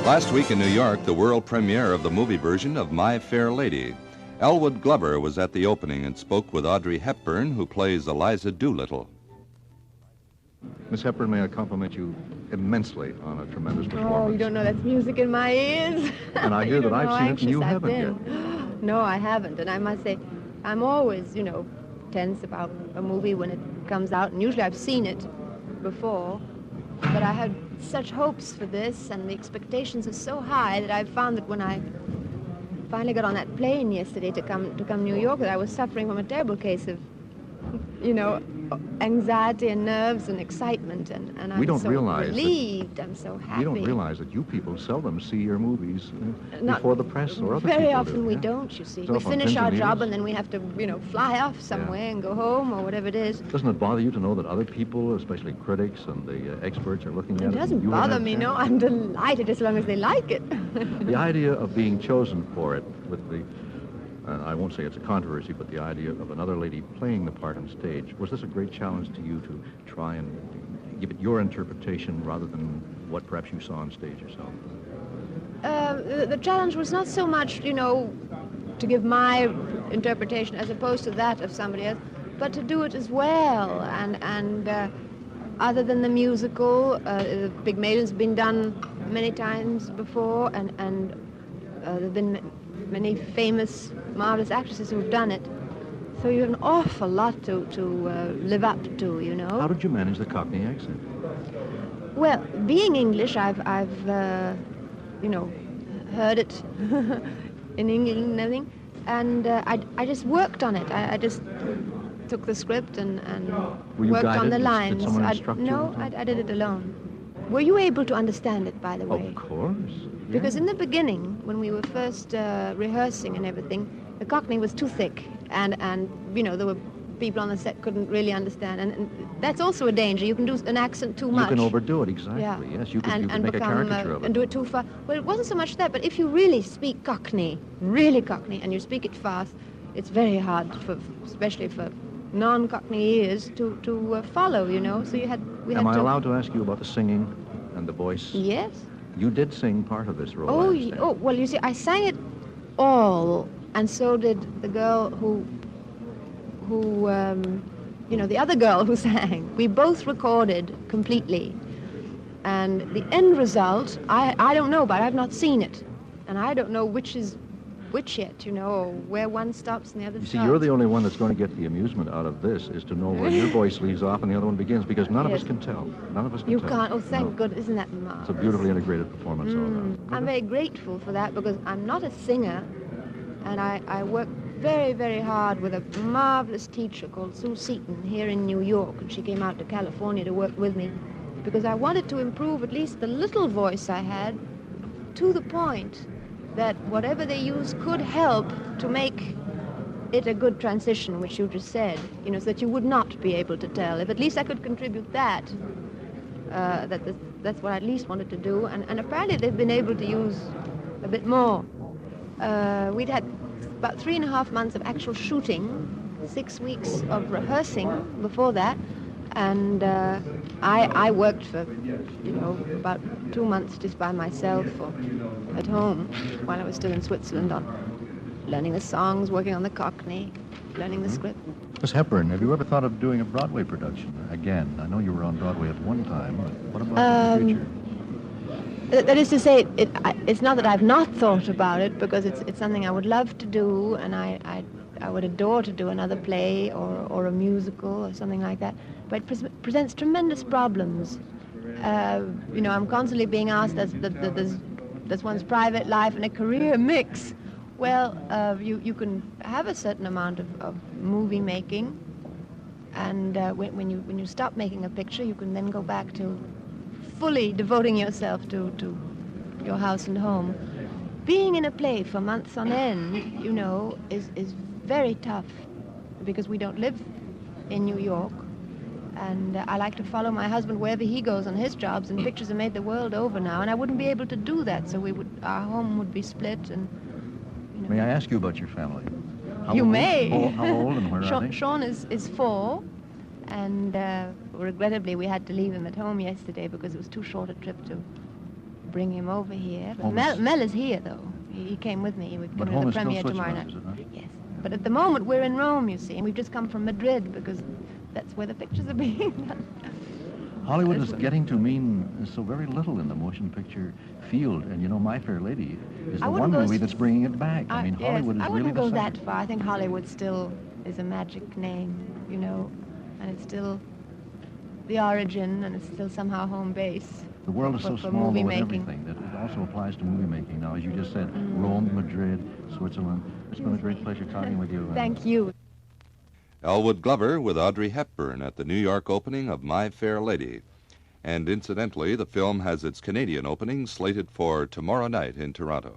Last week in New York, the world premiere of the movie version of My Fair Lady. Elwood Glover was at the opening and spoke with Audrey Hepburn, who plays Eliza Doolittle. Miss Hepburn, may I compliment you immensely on a tremendous performance. Oh, you don't know that's music in my ears. And I hear that I've seen it and you haven't yet. No, I haven't. And I must say, I'm always, tense about a movie when it comes out. And usually I've seen it before. But I had such hopes for this, and the expectations are so high that I found that when I finally got on that plane yesterday to come to New York, that I was suffering from a terrible case of, anxiety and nerves and excitement, and I'm so relieved. I'm so happy. We don't realize that you people seldom see your movies before the press or other people. Very often we don't, you see. We finish our job and then we have to, fly off somewhere and go home or whatever it is. Doesn't it bother you to know that other people, especially critics and the experts, are looking at it? It doesn't bother me, no. I'm delighted as long as they like it. The idea of being chosen for it with the I won't say it's a controversy, but the idea of another lady playing the part on stage, was this a great challenge to you to try and give it your interpretation rather than what perhaps you saw on stage yourself? The challenge was not so much, to give my interpretation as opposed to that of somebody else, but to do it as well. And other than the musical, the Pygmalion's been done many times before, and there have been many famous, marvelous actresses who've done it. So you have an awful lot to live up to, How did you manage the Cockney accent? Well, being English, I've heard it in England and everything, and I just worked on it. I just took the script and worked on the lines. Did someone instruct you? No, I did it alone. Were you able to understand it, by the way? Of course. Because in the beginning, when we were first rehearsing and everything, the Cockney was too thick, and there were people on the set couldn't really understand, and that's also a danger. You can do an accent too much. You can overdo it, exactly. Yeah. Yes, you can make a caricature of it. And do it too far. Well, it wasn't so much that, but if you really speak Cockney, really Cockney, and you speak it fast, it's very hard, especially for non-Cockney ears, to follow. So Am I allowed to ask you about the singing and the voice? Yes. You did sing part of this role. Well, you see, I sang it all, and so did the girl who the other girl who sang. We both recorded completely, and the end result, I don't know, but I've not seen it, and I don't know which is which yet, or where one stops and the other starts. You see, you're the only one that's going to get the amusement out of this, is to know where your voice leaves off and the other one begins, because none of us can tell. None of us can tell. You can't. Oh, thank God. Isn't that marvelous? It's a beautifully integrated performance all around. I'm very grateful for that, because I'm not a singer, and I work very, very hard with a marvelous teacher called Sue Seaton here in New York, and she came out to California to work with me, because I wanted to improve at least the little voice I had to the point that whatever they use could help to make it a good transition, which you just said, so that you would not be able to tell. If at least I could contribute that, that's what I at least wanted to do. And apparently they've been able to use a bit more. We'd had about 3.5 months of actual shooting, 6 weeks of rehearsing before that, and I worked for, about 2 months just by myself or at home while I was still in Switzerland on learning the songs, working on the Cockney, learning the script. Miss Hepburn, have you ever thought of doing a Broadway production again? I know you were on Broadway at one time, but what about the future? That is to say, it's not that I've not thought about it, because it's something I would love to do, and I would adore to do another play or a musical or something like that. But it presents tremendous problems. I'm constantly being asked, does one's private life and a career mix? Well, you can have a certain amount of movie making, and when you stop making a picture, you can then go back to fully devoting yourself to your house and home. Being in a play for months on end, is very tough, because we don't live in New York, and I like to follow my husband wherever he goes on his jobs, and pictures are made the world over now, and I wouldn't be able to do that, so our home would be split, and May I ask you about your family? You may. How old and where are they? Sean is 4, and regrettably we had to leave him at home yesterday because it was too short a trip to bring him over here. But Home is- Mel is here, though. He came with me. We're But coming home to is the still premiere tomorrow Switzerland, night. is it not? Yes. But at the moment, we're in Rome, you see, and we've just come from Madrid because that's where the pictures are being done. Hollywood That's is what- getting to mean so very little in the motion picture field, and you know, My Fair Lady is I the wouldn't one go movie s- that's bringing it back. I mean, yes, Hollywood is I really wouldn't the go center. that far. I think Hollywood still is a magic name, you know, and it's still the origin, and it's still somehow home base. The world is so for small movie with making. everything that it also applies to movie making now. As you just said, Rome, Madrid, Switzerland. It's been a great pleasure talking with you. Thank you. Elwood Glover with Audrey Hepburn at the New York opening of My Fair Lady. And incidentally, the film has its Canadian opening slated for tomorrow night in Toronto.